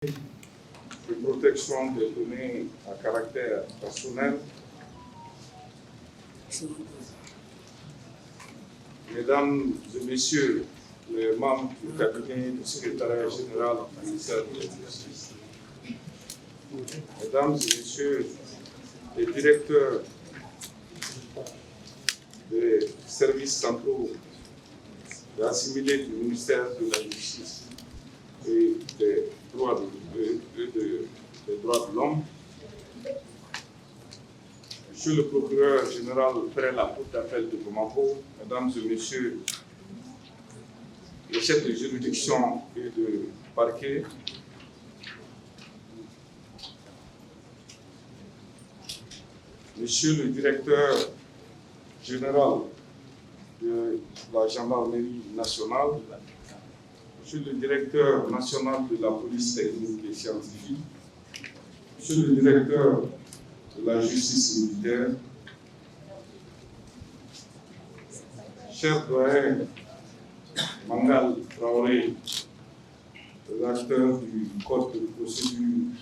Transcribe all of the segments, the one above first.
de protection des données à caractère personnel, Mesdames et Messieurs les membres du cabinet du secrétariat général du ministère de la Justice, Mesdames et Messieurs les directeurs des services centraux assimilés du ministère de la Justice et des droits de l'homme, Monsieur le procureur général près la cour d'appel de Bamako, Mesdames et Messieurs les chefs de juridiction et de parquet, Monsieur le directeur général de la gendarmerie nationale, Monsieur le directeur national de la police technique et scientifique, Monsieur le directeur de la justice militaire, cher doyen Mangal Traoré, rédacteur du Code de procédure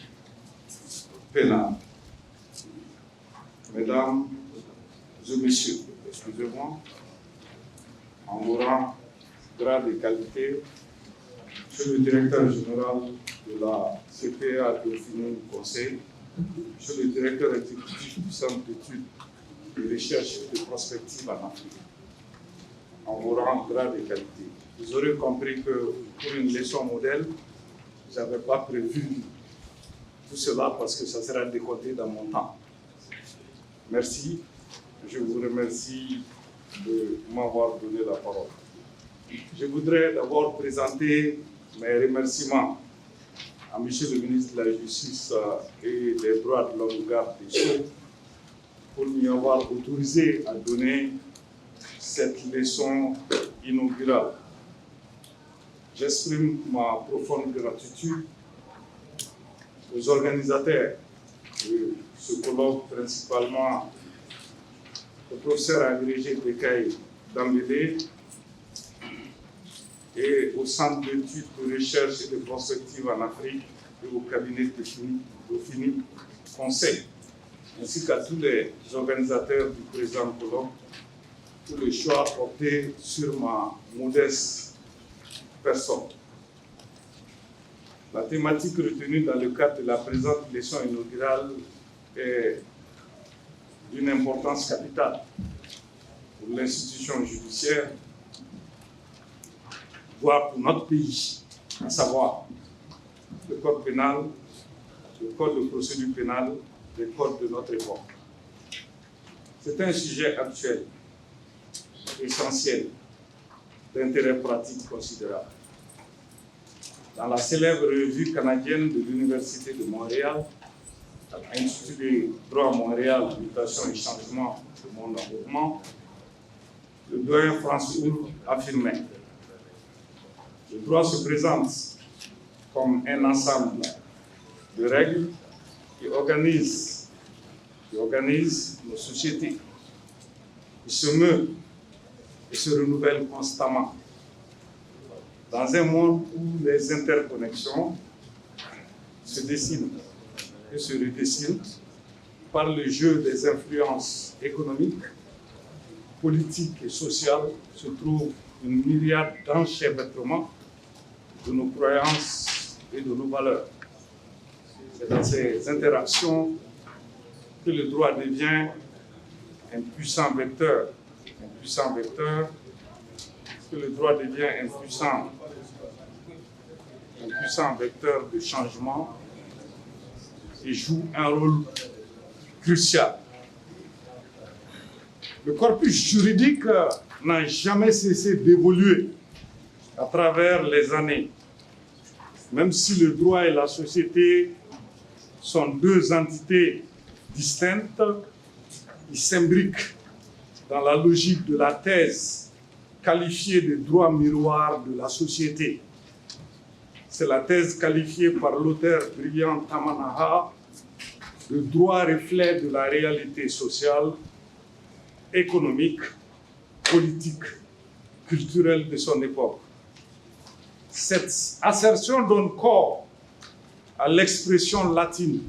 pénale, Mesdames et Messieurs, excusez-moi, en vos rangs, grade et qualité, Monsieur le directeur général de la CPA Dauphiné Conseil, Monsieur le directeur exécutif du Centre d'études de recherche et de prospective en Afrique, en vos rangs, grade et qualité. Vous aurez compris que pour une leçon modèle, je n'avais pas prévu tout cela parce que ça sera décompté dans mon temps. Merci. Je vous remercie de m'avoir donné la parole. Je voudrais d'abord présenter mes remerciements à M. le ministre de la Justice et des droits de l'homme, garde des Sceaux, pour m'y avoir autorisé à donner cette leçon inaugurale. J'exprime ma profonde gratitude aux organisateurs de ce colloque, principalement au professeur agrégé Bekay Dambélé et au Centre d'études de recherche et de prospective en Afrique et au cabinet technique Dauphiné Conseil, ainsi qu'à tous les organisateurs du présent colloque pour le choix porté sur ma modeste personne. La thématique retenue dans le cadre de la présente leçon inaugurale est d'une importance capitale pour l'institution judiciaire, voire pour notre pays, à savoir le code pénal, le code de procédure pénale, les codes de notre époque. C'est un sujet actuel, essentiel, d'intérêt pratique considérable. Dans la célèbre revue canadienne de l'Université de Montréal, intitulée Droit Montréal, mutation et changement du monde en mouvement, le doyen François Houle affirmait: le droit se présente comme un ensemble de règles qui organisent nos sociétés, qui se meut et se renouvelle constamment. Dans un monde où les interconnexions se dessinent et se redessinent par le jeu des influences économiques, politiques et sociales, se trouve une myriade d'enchevêtrements de nos croyances et de nos valeurs. C'est dans ces interactions que le droit devient un puissant vecteur, que le droit devient un puissant vecteur de changement et joue un rôle crucial. Le corpus juridique n'a jamais cessé d'évoluer à travers les années. Même si le droit et la société sont deux entités distinctes, ils s'imbriquent dans la logique de la thèse qualifiée de droit miroir de la société. C'est la thèse qualifiée par l'auteur brillant Tamanaha de droit reflet de la réalité sociale, économique, politique, culturelle de son époque. Cette assertion donne corps à l'expression latine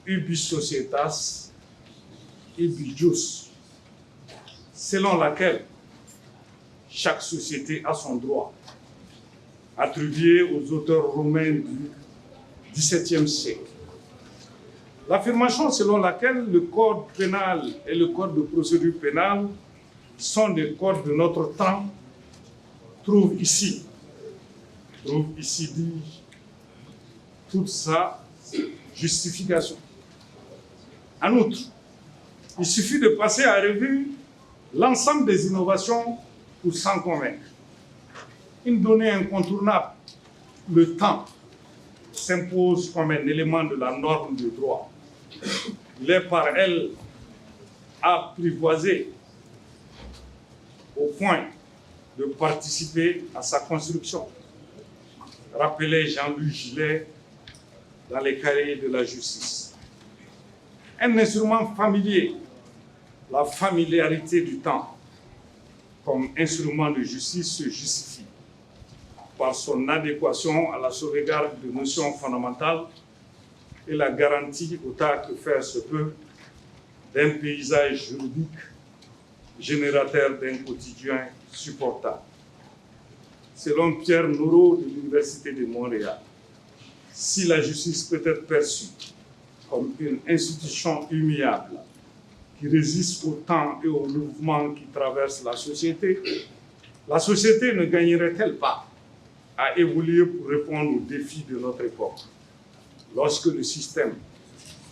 ubi societas, ibi jus, selon laquelle chaque société a son droit, attribué aux auteurs romains du XVIIe siècle. L'affirmation selon laquelle le code pénal et le code de procédure pénale sont des codes de notre temps trouve ici, dis-je, toute sa justification. En outre, il suffit de passer à revue l'ensemble des innovations pour s'en convaincre. Une donnée incontournable, le temps, s'impose comme un élément de la norme de droit. Il est par elle apprivoisé au point de participer à sa construction. Rappelait Jean-Louis Gillet dans les cahiers de la justice. Un instrument familier, la familiarité du temps comme instrument de justice se justifie par son adéquation à la sauvegarde de notions fondamentales et la garantie, autant que faire se peut, d'un paysage juridique générateur d'un quotidien supportable. Selon Pierre Noro de l'Université de Montréal, si la justice peut être perçue comme une institution immuable qui résiste au temps et aux mouvements qui traversent la société ne gagnerait-elle pas à évoluer pour répondre aux défis de notre époque? Lorsque le système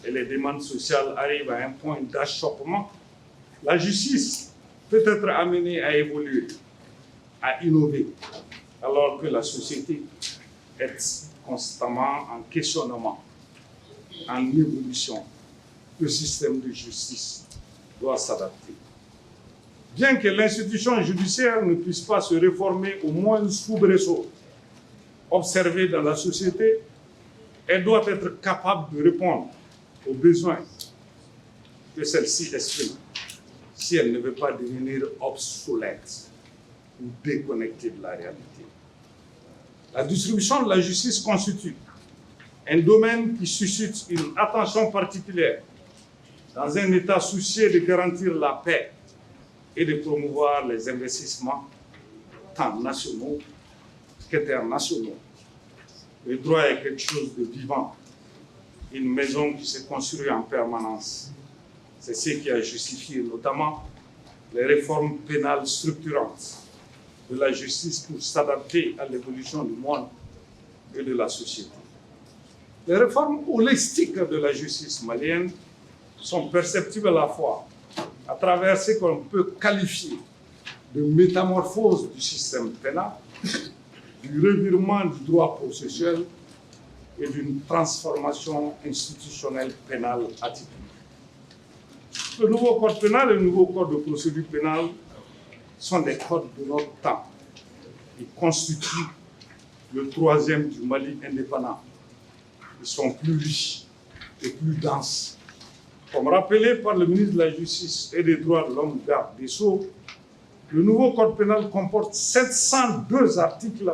et les demandes sociales arrivent à un point d'achoppement, la justice peut être amenée à évoluer, à innover, alors que la société est constamment en questionnement, en évolution. Le système de justice doit s'adapter. Bien que l'institution judiciaire ne puisse pas se réformer au moindre soubresaut observé dans la société, elle doit être capable de répondre aux besoins que celle-ci exprime, si elle ne veut pas devenir obsolète ou déconnectée de la réalité. La distribution de la justice constitue un domaine qui suscite une attention particulière dans un État soucieux de garantir la paix et de promouvoir les investissements tant nationaux qu'internationaux. Le droit est quelque chose de vivant, une maison qui se construit en permanence. C'est ce qui a justifié notamment les réformes pénales structurantes de la justice pour s'adapter à l'évolution du monde et de la société. Les réformes holistiques de la justice malienne sont perceptibles à la fois à travers ce qu'on peut qualifier de métamorphose du système pénal, du revirement du droit processuel et d'une transformation institutionnelle pénale atypique. Le nouveau code pénal et le nouveau code de procédure pénale sont des codes de notre temps. Ils constituent le troisième du Mali indépendant. Ils sont plus riches et plus denses. Comme rappelé par le ministre de la Justice et des Droits de l'Homme, garde des Sceaux, le nouveau code pénal comporte 702 articles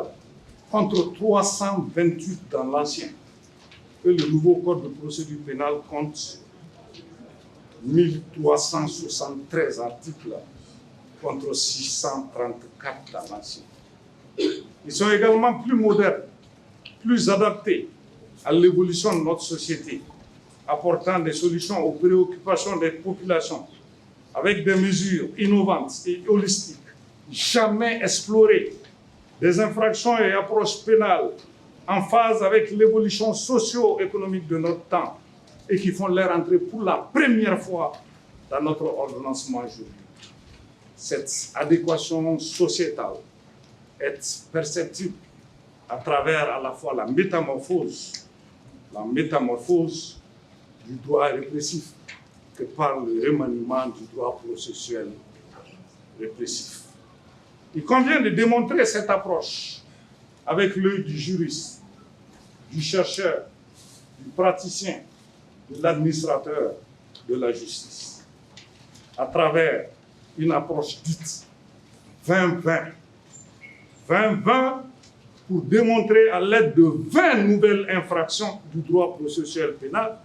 contre 328 dans l'ancien. Et le nouveau code de procédure pénale compte 1373 articles contre 634 dans l'ancien. Ils sont également plus modernes, plus adaptés à l'évolution de notre société, apportant des solutions aux préoccupations des populations, avec des mesures innovantes et holistiques, jamais explorées, des infractions et approches pénales en phase avec l'évolution socio-économique de notre temps et qui font leur entrée pour la première fois dans notre ordonnancement juridique. Cette adéquation sociétale est perceptible à travers à la fois la métamorphose du droit répressif que par le remaniement du droit processuel répressif. Il convient de démontrer cette approche avec l'œil du juriste, du chercheur, du praticien, de l'administrateur de la justice, à travers une approche dite 20-20. 20-20 pour démontrer à l'aide de 20 nouvelles infractions du droit processuel pénal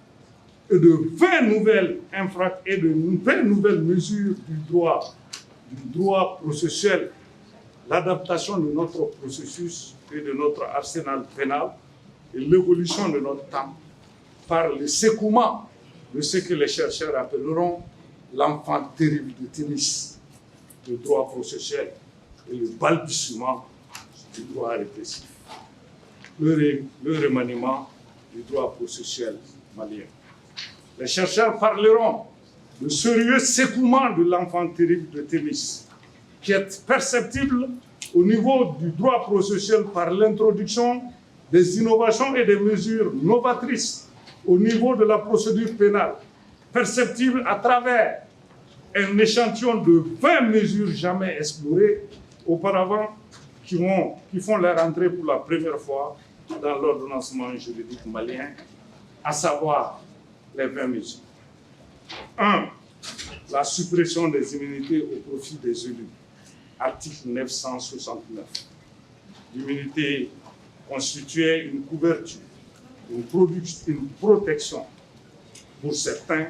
et de 20 nouvelles mesures du droit processuel, l'adaptation de notre processus et de notre arsenal pénal et l'évolution de notre temps par le secouement de ce que les chercheurs appelleront l'enfant terrible de tennis, le droit processuel et le balbutiement du droit répressif, le remaniement du droit processuel malien. Les chercheurs parleront du sérieux secouement de l'enfant terrible de tennis, qui est perceptible au niveau du droit processuel par l'introduction des innovations et des mesures novatrices au niveau de la procédure pénale, perceptible à travers un échantillon de 20 mesures jamais explorées auparavant qui font leur entrée pour la première fois dans l'ordonnancement juridique malien, à savoir les 20 mesures. 1. La suppression des immunités au profit des élus. Article 969. L'immunité constituait une couverture, une protection pour certains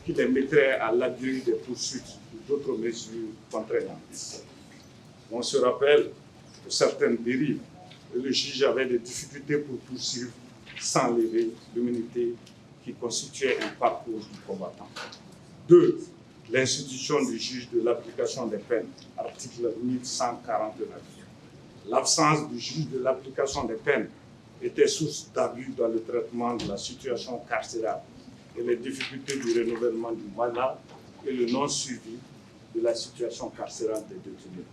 qui les mettraient à l'abri des poursuites ou d'autres mesures contraignantes. On se rappelle de certaines dérives et le juge avait des difficultés pour poursuivre sans lever l'immunité qui constituait un parcours du combattant. 2. L'institution du juge de l'application des peines, article 1149. L'absence du juge de l'application des peines était source d'abus dans le traitement de la situation carcérale et les difficultés du renouvellement du mandat et le non-suivi de la situation carcérale des détenus.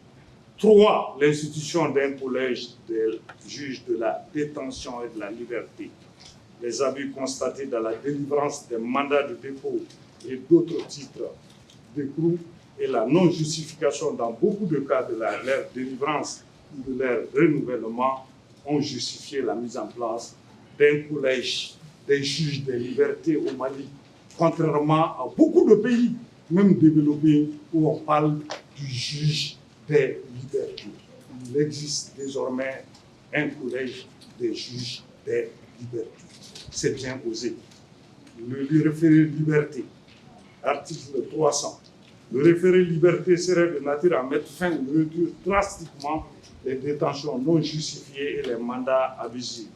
3. L'institution d'un collège des juges de la détention et de la liberté. Les abus constatés dans la délivrance des mandats de dépôt et d'autres titres d'écrou et la non-justification dans beaucoup de cas de leur délivrance ou de leur renouvellement ont justifié la mise en place d'un collège des juges des libertés au Mali, contrairement à beaucoup de pays, même développés, où on parle du juge des libertés. Il existe désormais un collège des juges des libertés. C'est bien osé. Le référé liberté, article 300. Le référé liberté serait de nature à mettre fin ou réduire drastiquement les détentions non justifiées et les mandats abusifs.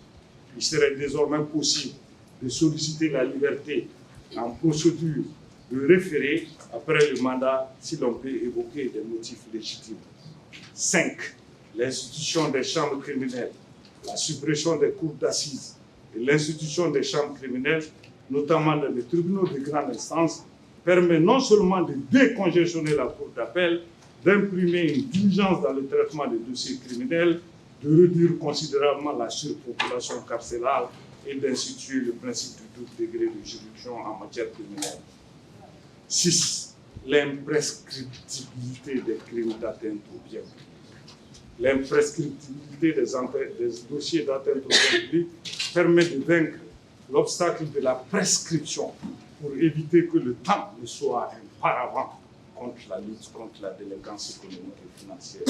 Il serait désormais possible de solliciter la liberté en procédure de référé après le mandat si l'on peut évoquer des motifs légitimes. 5. L'institution des chambres criminelles, la suppression des cours d'assises et l'institution des chambres criminelles, notamment dans les tribunaux de grande instance, permet non seulement de décongestionner la cour d'appel, d'imprimer une diligence dans le traitement des dossiers criminels, de réduire considérablement la surpopulation carcérale et d'instituer le principe du double degré de juridiction en matière criminelle. 6. L'imprescriptibilité des crimes d'atteinte au bien public. L'imprescriptibilité des dossiers d'atteinte au bien public permet de vaincre l'obstacle de la prescription pour éviter que le temps ne soit un paravent contre la lutte contre la délinquance économique et financière.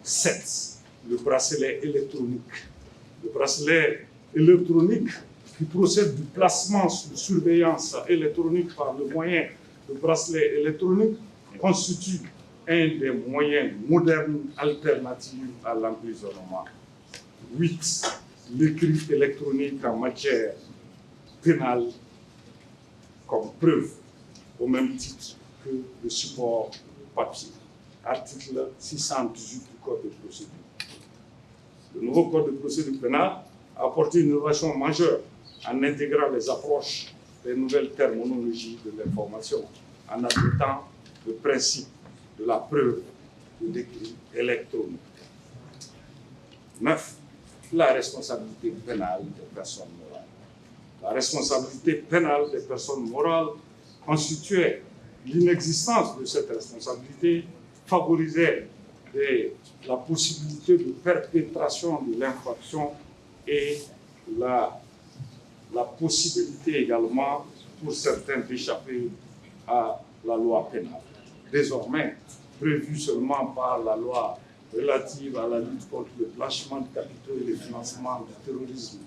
7. Le bracelet électronique. Le bracelet électronique qui procède du placement sous surveillance électronique par le moyen de bracelet électronique constitue un des moyens modernes alternatifs à l'emprisonnement. 8. L'écrit électronique en matière pénale comme preuve au même titre que le support papier. Article 618 du Code de procédure. Le nouveau Code de procédure pénale a apporté une innovation majeure en intégrant les approches des nouvelles terminologies de l'information, en adoptant le principe de la preuve de l'écrit électronique. 9. La responsabilité pénale des personnes morales. La responsabilité pénale des personnes morales constituait l'inexistence de cette responsabilité, favorisait la possibilité de perpétration de l'infraction et la possibilité également pour certains d'échapper à la loi pénale. Désormais, prévue seulement par la loi relative à la lutte contre le blanchiment de capitaux et le financement du terrorisme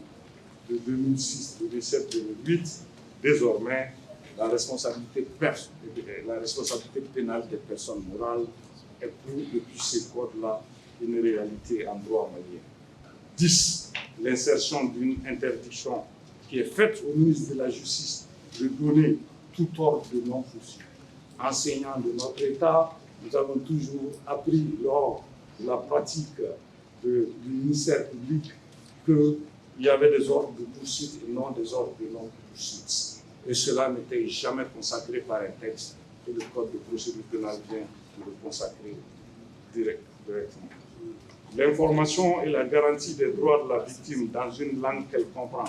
de 2006, 2007, 2008, désormais, la responsabilité pénale des personnes morales est depuis ces codes-là une réalité en droit malien. 10. L'insertion d'une interdiction qui est faite au ministre de la Justice de donner tout ordre de non-poursuite. Enseignants de notre État, nous avons toujours appris lors de la pratique du ministère public qu'il y avait des ordres de poursuite et non des ordres de non-poursuite. Et cela n'était jamais consacré par un texte et le Code de procédure pénale vient de le consacrer directement. L'information et la garantie des droits de la victime dans une langue qu'elle comprend.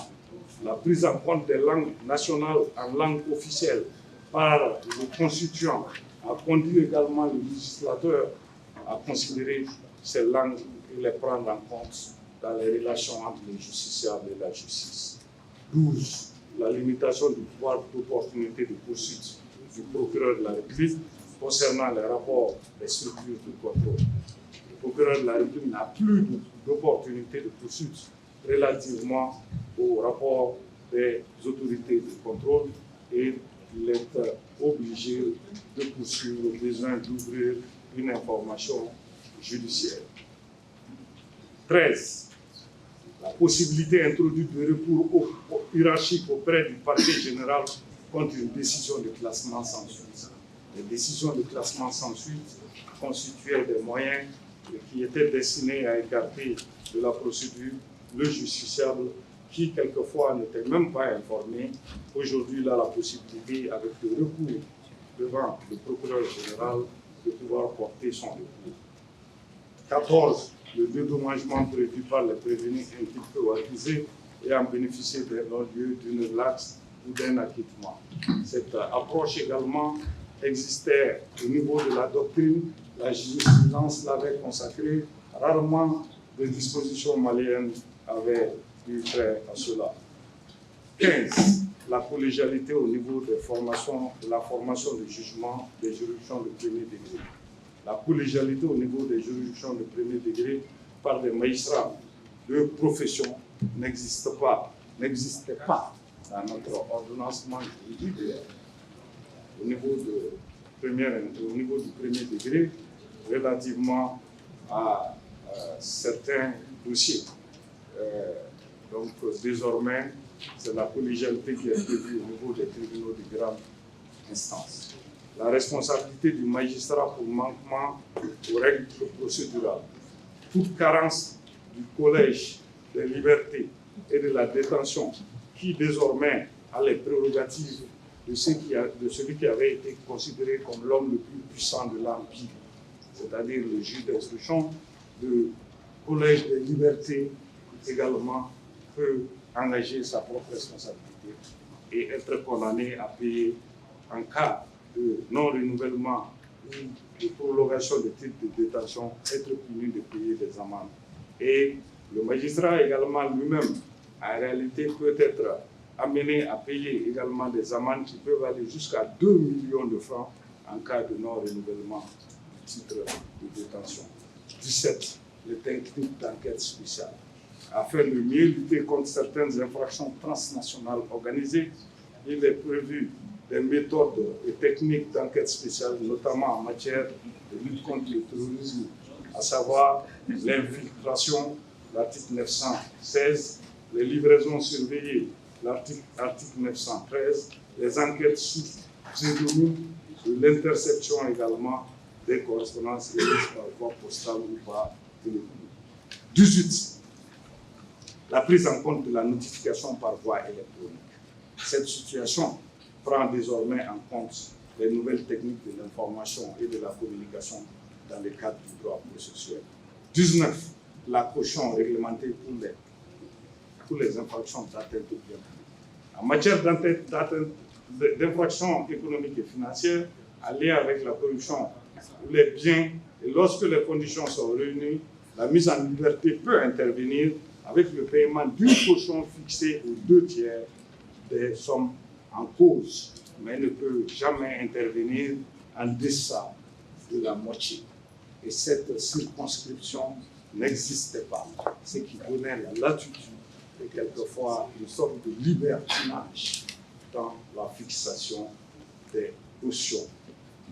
La prise en compte des langues nationales en langue officielle par le constituant a conduit également le législateur à considérer ces langues et les prendre en compte dans les relations entre les justiciables et la justice. 12. La limitation du pouvoir d'opportunité de poursuite du procureur de la République concernant les rapports des structures de contrôle. Le procureur de la République n'a plus d'opportunité de poursuite relativement au rapport des autorités de contrôle et il est obligé de poursuivre le besoin d'ouvrir une information judiciaire. 13. La possibilité introduite de recours hiérarchique auprès du parquet général contre une décision de classement sans suite. Les décisions de classement sans suite constituaient des moyens qui étaient destinés à écarter de la procédure le justiciable qui, quelquefois, n'était même pas informé. Aujourd'hui, il a la possibilité, avec le recours devant le procureur général, de pouvoir porter son recours. 14. Le dédommagement prévu par les prévenus inculpés ou accusés et en bénéficier d'un non-lieu, d'une relaxe ou d'un acquittement. Cette approche également existait au niveau de la doctrine. La jurisprudence l'avait consacrée. Rarement des dispositions maliennes avaient eu trait à cela. 15. La collégialité au niveau des formations, de la formation de jugement des juridictions de premier degré. La collégialité au niveau des juridictions de premier degré par des magistrats de profession n'existait pas dans notre ordonnancement juridique au niveau du premier degré relativement à certains dossiers. Donc désormais, c'est la collégialité qui est prévue au niveau des tribunaux de grande instance. La responsabilité du magistrat pour manquement aux règles procédurales. Toute carence du collège des libertés et de la détention qui désormais a les prérogatives de celui qui avait été considéré comme l'homme le plus puissant de l'Empire, c'est-à-dire le juge d'instruction, le collège des libertés également peut engager sa propre responsabilité et être condamné à payer en cas de non-renouvellement ou de prolongation de titre de détention, être puni de payer des amendes. Et le magistrat également lui-même, en réalité, peut être amené à payer également des amendes qui peuvent aller jusqu'à 2 millions de francs en cas de non-renouvellement du titre de détention. 17. Les techniques d'enquête spéciale. Afin de mieux lutter contre certaines infractions transnationales organisées, il est prévu des méthodes et techniques d'enquête spéciale, notamment en matière de lutte contre le terrorisme, à savoir l'infiltration, l'article 916, les livraisons surveillées, l'article 913, les enquêtes sous pseudonyme, l'interception également des correspondances émises par voie postale ou par téléphone. 18. La prise en compte de la notification par voie électronique. Cette situation prend désormais en compte les nouvelles techniques de l'information et de la communication dans le cadre du droit processuel. 19. La caution réglementée pour les infractions d'atteinte au bien public. En matière d'infractions économiques et financières, en lien avec la corruption ou les biens, et lorsque les conditions sont réunies, la mise en liberté peut intervenir avec le paiement d'une caution fixée aux 2/3 des sommes en cause, mais ne peut jamais intervenir en deçà de la moitié. et cette circonscription n'existait pas, ce qui donnait la latitude et quelquefois une sorte de libertinage dans la fixation des cautions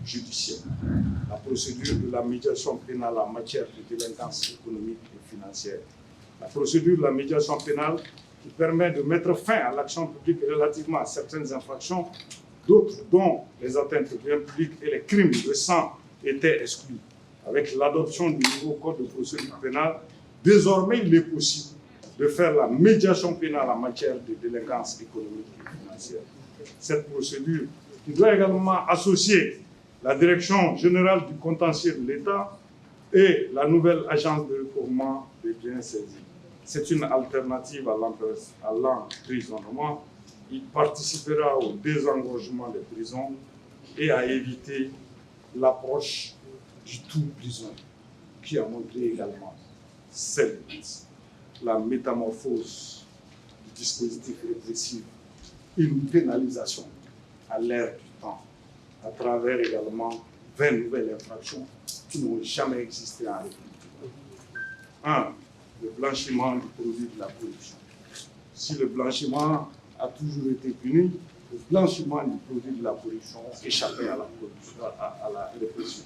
judiciaires. La procédure de la médiation pénale en matière de délinquance économique et financière. La procédure de la médiation pénale qui permet de mettre fin à l'action publique relativement à certaines infractions, d'autres dont les atteintes aux biens publics et les crimes de sang étaient exclus. Avec l'adoption du nouveau code de procédure pénale, désormais il est possible de faire la médiation pénale en matière de délinquance économique et financière. Cette procédure qui doit également associer la Direction générale du contentieux de l'État et la nouvelle agence de recouvrement des biens saisis. C'est une alternative à l'emprisonnement. Il participera au désengorgement des prisons et à éviter l'approche du tout prison, qui a montré également ses limites. La métamorphose du dispositif répressif, une pénalisation à l'ère du temps, à travers également 20 nouvelles infractions qui n'ont jamais existé en République. 1. Le blanchiment du produit de la corruption. Si le blanchiment a toujours été puni, le blanchiment du produit de la corruption échappait à la répression.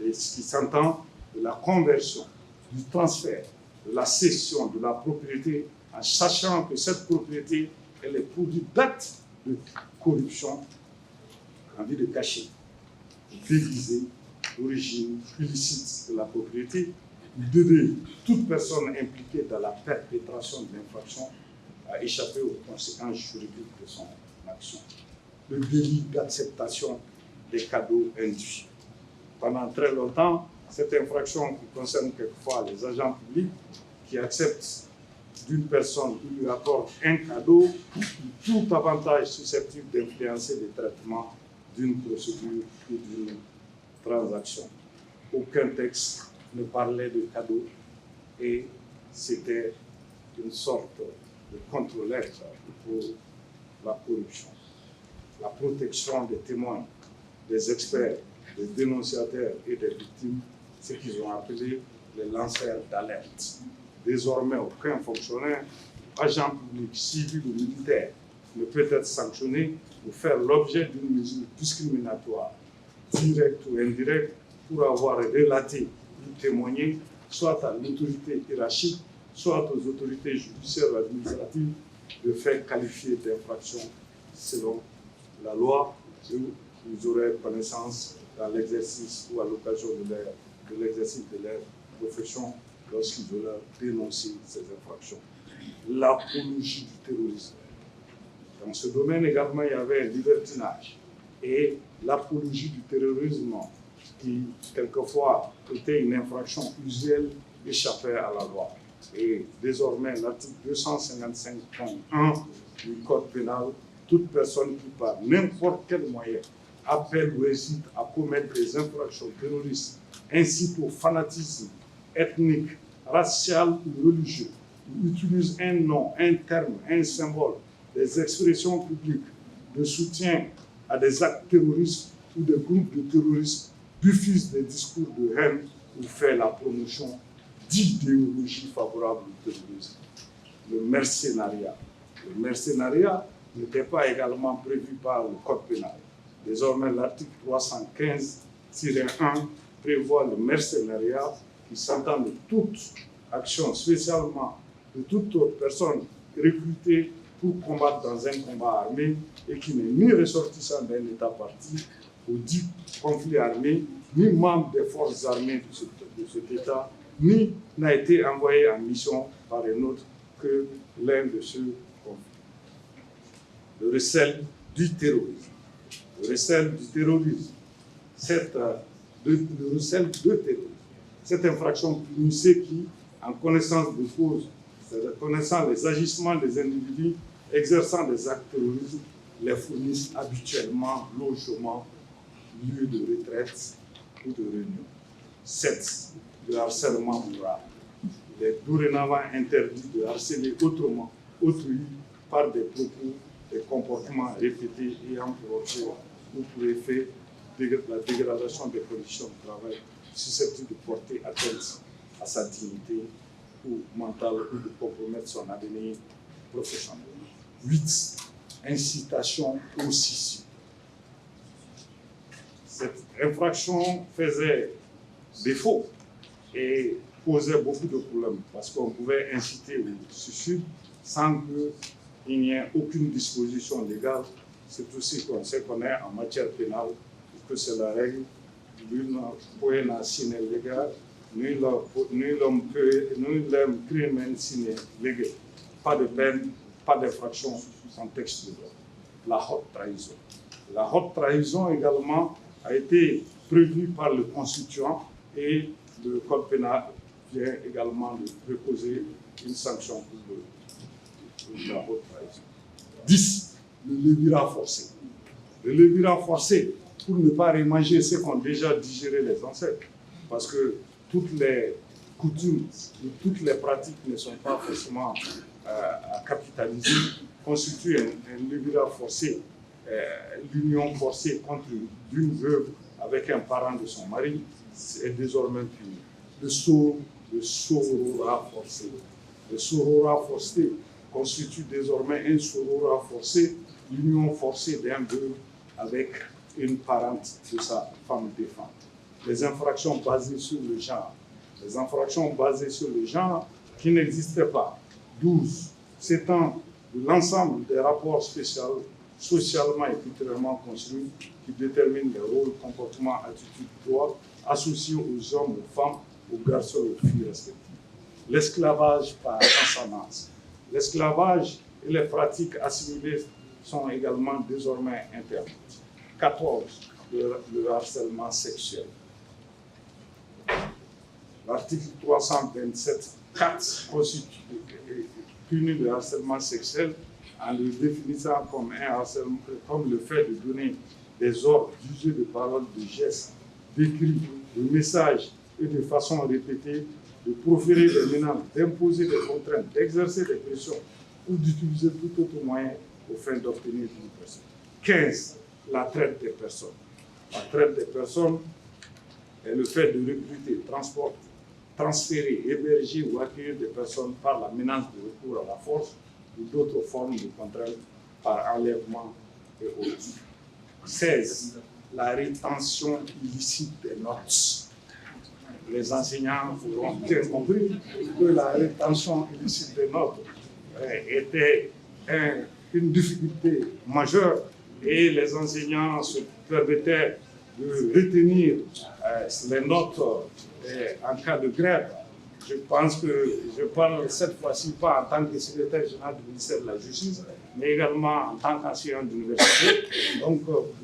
Et ce qui s'entend de la conversion, du transfert, de la cession de la propriété, en sachant que cette propriété elle est produit d'actes de corruption en vue de cacher, de déguiser l'origine illicite de la propriété, d'aider toute personne impliquée dans la perpétration de l'infraction à échapper aux conséquences juridiques de son action. Le délit d'acceptation des cadeaux induits. Pendant très longtemps, cette infraction qui concerne quelquefois les agents publics qui acceptent d'une personne qui lui apporte un cadeau, tout avantage susceptible d'influencer le traitement d'une procédure ou d'une transaction. Aucun texte ne parlait de cadeau et c'était une sorte de contre-lettre pour la corruption. La protection des témoins, des experts, des dénonciateurs et des victimes, ce qu'ils ont appelé les lanceurs d'alerte. Désormais, aucun fonctionnaire, agent public, civil ou militaire ne peut être sanctionné ou faire l'objet d'une mesure discriminatoire, directe ou indirecte, pour avoir relaté ou témoigné, soit à l'autorité hiérarchique, soit aux autorités judiciaires ou administratives, de faits qualifiés d'infraction selon la loi, où ils auraient connaissance dans l'exercice ou à l'occasion de l'exercice de leur profession lorsqu'ils auraient dénoncé ces infractions. L'apologie du terrorisme. Dans ce domaine également, il y avait un libertinage. Et l'apologie du terrorisme, qui quelquefois était une infraction usuelle, échappait à la loi. Et désormais, l'article 255.1 du Code pénal, toute personne qui par n'importe quel moyen appelle ou hésite à commettre des infractions terroristes, incite au fanatisme ethnique, racial ou religieux, ou utilise un nom, un terme, un symbole, des expressions publiques de soutien à des actes terroristes ou des groupes de terroristes, diffuse des discours de haine ou fait la promotion d'idéologies favorables au terrorisme. Le mercenariat. Le mercenariat n'était pas également prévu par le Code pénal. Désormais, l'article 315-1 prévoit le mercenariat qui s'entend de toute action, spécialement de toute autre personne recrutée pour combattre dans un combat armé et qui n'est ni ressortissant d'un État parti au dit conflit armé, ni membre des forces armées de cet État, ni n'a été envoyé en mission par un autre que l'un de ceux conflits. Le recel du terrorisme. Le recel du terrorisme. Le recel de terrorisme. Cette infraction punissait qui, en connaissance de cause, connaissant les agissements des individus exerçant des actes terroristes, les fournissent habituellement logement, lieu de retraite ou de réunion. 7. Le harcèlement moral. Il est dorénavant interdit de harceler autrement autrui par des propos, des comportements répétés ayant pour objet ou pour effet la dégradation des conditions de travail susceptible de porter atteinte à sa dignité ou mentale ou de compromettre son avenir professionnel. 8. Incitation au suicide. Cette infraction faisait défaut et posait beaucoup de problèmes parce qu'on pouvait inciter au suicide sans qu'il n'y ait aucune disposition légale. C'est aussi qu'on sait qu'on est en matière pénale, que c'est la règle d'une poena sine lega, nullum crimen sine lega. Pas de peine, pas d'infraction sans texte de loi. La haute trahison. La haute trahison également a été prévue par le constituant et le code pénal vient également de préposer une sanction pour la haute trahison. 10. Le levirat forcé. Le levirat forcé, pour ne pas remanger ce qu'ont déjà digéré les ancêtres, parce que toutes les coutumes, toutes les pratiques ne sont pas forcément à capitaliser, constitue un levirat forcé, l'union forcée contre d'une veuve avec un parent de son mari est désormais puni. Le sororat forcé. Le sororat forcé constitue désormais un sororat forcé, l'union forcée d'un veuve avec une parente de sa femme défunte. Les infractions basées sur le genre. Les infractions basées sur le genre qui n'existaient pas. 12. S'étend de l'ensemble des rapports socialement et culturellement construits qui déterminent les rôles, comportements, attitudes, droits associés aux hommes, aux femmes, aux garçons et aux filles respectives. L'esclavage par ascendance. L'esclavage et les pratiques assimilées sont également désormais interdites. 14. Le harcèlement sexuel. L'article 327.4 punit le harcèlement sexuel en le définissant comme un harcèlement, comme le fait de donner des ordres, d'user de paroles, de gestes, d'écrits, de messages et de façon répétée, de proférer des menaces, d'imposer des contraintes, d'exercer des pressions ou d'utiliser tout autre moyen aux fins d'obtenir une personne. 15. La traite des personnes. La traite des personnes est le fait de recruter, transporter, transférer, héberger ou accueillir des personnes par la menace de recours à la force ou d'autres formes de contrainte par enlèvement et autres. 16. La rétention illicite des notes. Les enseignants auront bien compris que la rétention illicite des notes était une difficulté majeure et les enseignants se permettaient de retenir les notes en cas de grève. Je pense que je parle cette fois-ci pas en tant que secrétaire général du ministère de la Justice, mais également en tant qu'enseignant d'université. Donc,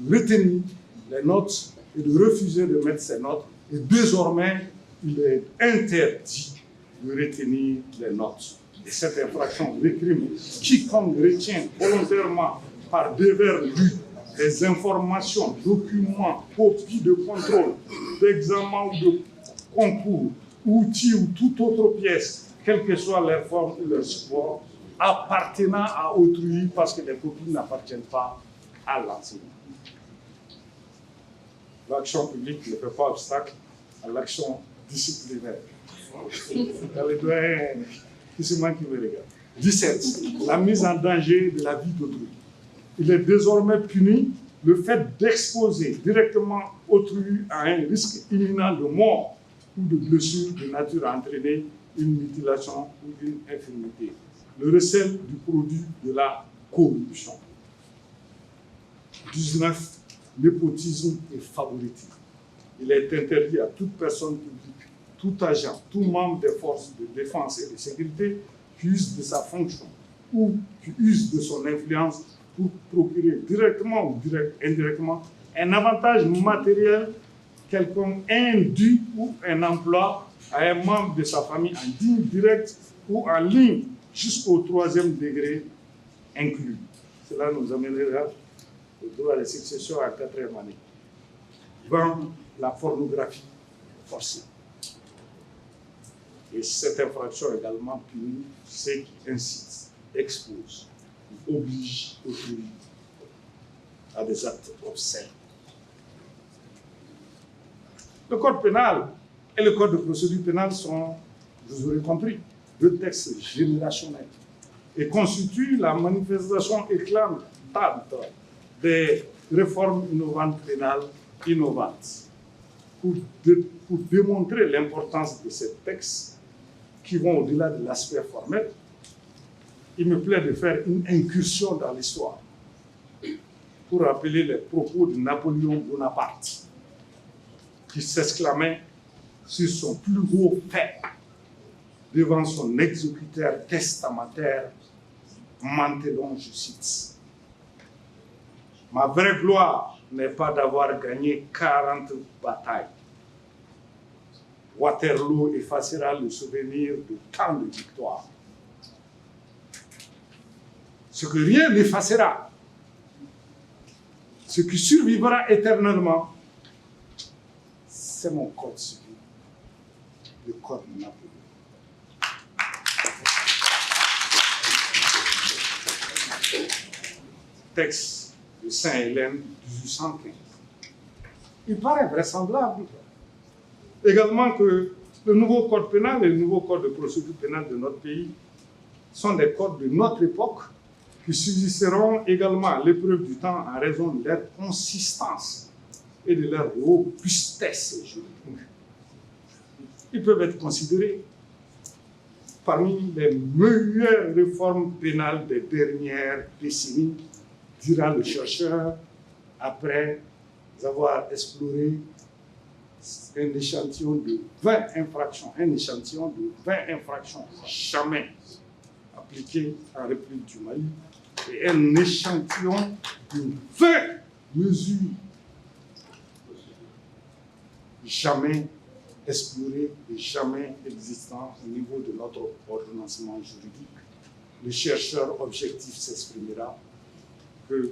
retenir les notes et de refuser de mettre ces notes. Et désormais, il est interdit de retenir les notes. Et cette infraction récrime quiconque retient volontairement par devers lu des informations, documents, copies de contrôle, d'examen ou de concours, outils ou toute autre pièce, quelle que soit leur forme ou leur support, appartenant à autrui parce que les copies n'appartiennent pas à l'enseignant. L'action publique ne fait pas obstacle à l'action disciplinaire. Les doyens qui se manquent, qui me regardent. 17. La mise en danger de la vie d'autrui. Il est désormais puni le fait d'exposer directement autrui à un risque imminent de mort ou de blessure de nature à entraîner une mutilation ou une infirmité. Le recel du produit de la corruption. 19. Népotisme et favoritisme. Il est interdit à toute personne publique, tout agent, tout membre des forces de défense et de sécurité qui use de sa fonction ou qui use de son influence pour procurer directement ou indirectement un avantage matériel quelconque, indu ou un emploi à un membre de sa famille en ligne directe ou en ligne jusqu'au 3e degré inclus. Cela nous amènera au droit de succession à 4e année. Dans la pornographie forcée. Et cette infraction également punit ceux qui incitent, exposent, obligent autrui à des actes obscènes. Le code pénal et le code de procédure pénale sont, vous aurez compris, deux textes générationnels et constituent la manifestation éclatante des réformes innovantes pénales innovantes. Pour démontrer l'importance de ces textes qui vont au-delà de l'aspect formel, il me plaît de faire une incursion dans l'histoire pour rappeler les propos de Napoléon Bonaparte, qui s'exclamait sur son plus haut fait devant son exécuteur testamentaire, Mantelon Justice. Ma vraie gloire n'est pas d'avoir gagné 40 batailles. Waterloo effacera le souvenir de tant de victoires. Ce que rien n'effacera, ce qui survivra éternellement, c'est mon code civil, le code de Napoléon. Texte de Saint-Hélène, 1815. Il paraît vraisemblable également que le nouveau code pénal et le nouveau code de procédure pénale de notre pays sont des codes de notre époque qui subsisteront également à l'épreuve du temps en raison de leur consistance et de leur robustesse juridique. Ils peuvent être considérés parmi les meilleures réformes pénales des dernières décennies, dira le chercheur, après avoir exploré un échantillon de 20 infractions, jamais appliquées en République du Mali, et un échantillon de 20 mesures jamais explorées et jamais existantes au niveau de notre ordonnancement juridique. Le chercheur objectif s'exprimera que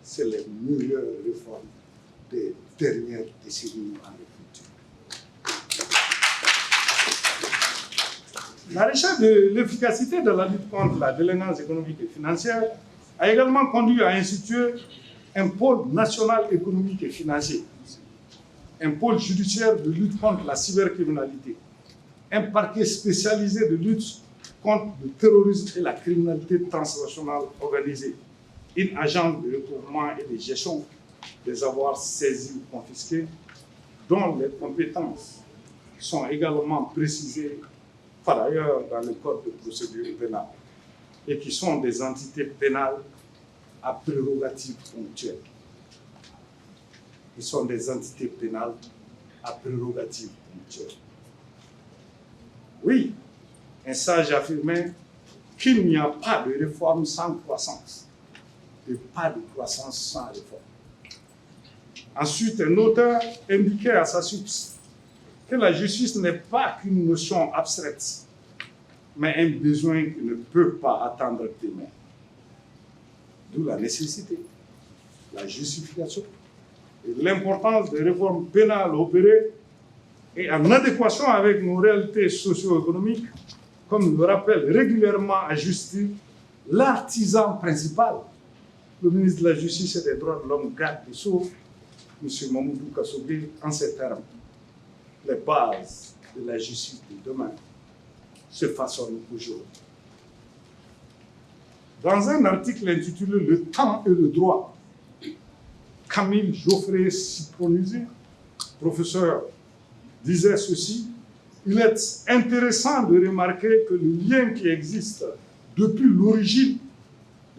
c'est les meilleures réformes des dernières décennies en République. La recherche de l'efficacité de la lutte contre la délinquance économique et financière a également conduit à instituer un pôle national économique et financier, un pôle judiciaire de lutte contre la cybercriminalité, un parquet spécialisé de lutte contre le terrorisme et la criminalité transnationale organisée, une agence de recouvrement et de gestion des avoirs saisis ou confisqués, dont les compétences sont également précisées par ailleurs dans le code de procédure pénale et qui sont des entités pénales à prérogatives ponctuelles. Ils sont des entités pénales à prérogatives ponctuelles. Oui, un sage affirmait qu'il n'y a pas de réforme sans croissance et pas de croissance sans réforme. Ensuite, un auteur indiquait à sa suite que la justice n'est pas qu'une notion abstraite, mais un besoin qui ne peut pas attendre demain. D'où la nécessité, la justification et l'importance des réformes pénales opérées et en adéquation avec nos réalités socio-économiques, comme le rappelle régulièrement à juste titre l'artisan principal, le ministre de la Justice et des Droits de l'Homme, garde des Sceaux, M. Mamoudou Kassobe, en ces termes. Les bases de la justice de demain se façonnent aujourd'hui. Dans un article intitulé « Le temps et le droit », Camille Geoffrey-Cipronusi, professeur, disait ceci: « Il est intéressant de remarquer que le lien qui existe depuis l'origine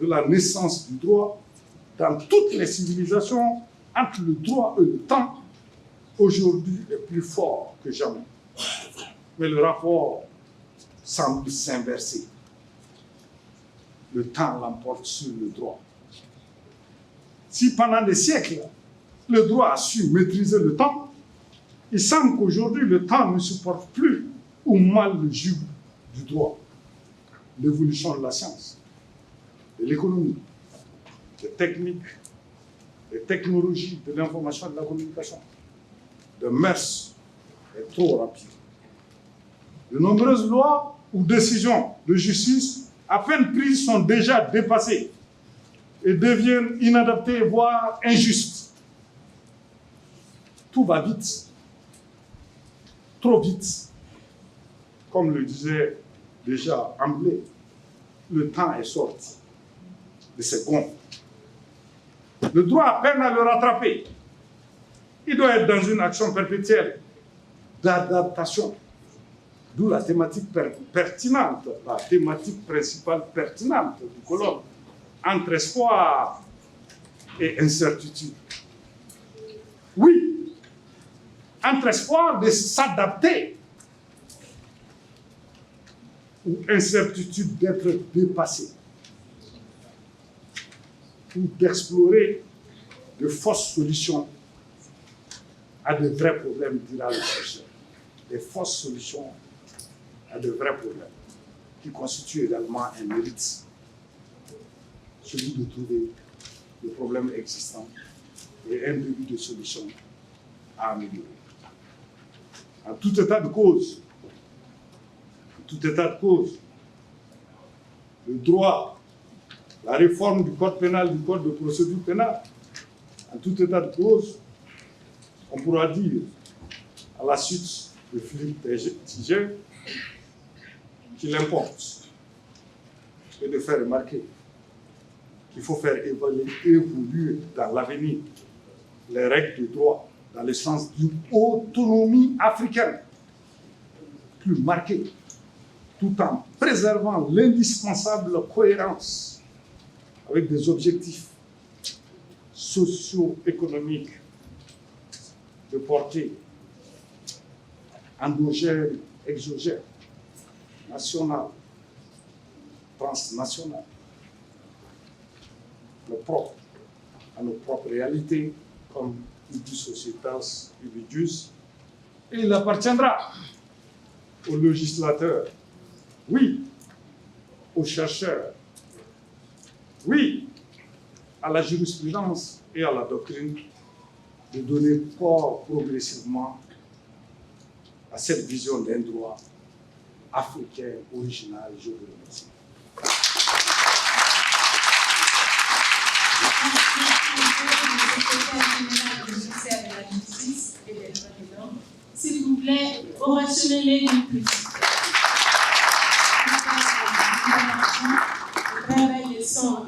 de la naissance du droit dans toutes les civilisations entre le droit et le temps aujourd'hui est plus fort que jamais. Mais le rapport semble s'inverser. Le temps l'emporte sur le droit. Si pendant des siècles, le droit a su maîtriser le temps, il semble qu'aujourd'hui, le temps ne supporte plus ou mal le joug du droit. L'évolution de la science, de l'économie, des techniques, des technologies, de l'information et de la communication, de mœurs est trop rapide. De nombreuses lois ou décisions de justice à peine prises sont déjà dépassées et deviennent inadaptées, voire injustes. Tout va vite trop vite. Comme le disait déjà Amblé, le temps est sorti de ses gonds. Le droit peine à le rattraper. Il doit être dans une action perpétuelle d'adaptation. D'où la thématique pertinente, la thématique principale pertinente du colloque, entre espoir et incertitude. Oui, entre espoir de s'adapter ou incertitude d'être dépassé, ou d'explorer de fausses solutions à de vrais problèmes, dira le chercheur. Des fausses solutions à de vrais problèmes, qui constituent également un mérite, celui de trouver le problème existant et un début de solution à améliorer. En tout état de cause, le droit, la réforme du code pénal, du code de procédure pénale, en tout état de cause, on pourra dire, à la suite de Philippe Tiger, qu'il importe et de faire remarquer qu'il faut faire évoluer dans l'avenir les règles de droit dans le sens d'une autonomie africaine plus marquée, tout en préservant l'indispensable cohérence avec des objectifs socio-économiques de portée endogène, exogène, nationale, transnationale, propre à nos propres réalités, comme Ibi Societas, Ibi Jus. Et il appartiendra aux législateurs, oui, aux chercheurs, oui, à la jurisprudence et à la doctrine, de donner corps progressivement à cette vision d'un droit africain original. Je vous remercie. S'il vous plaît, ovationnez-les du plus. Le travail des sons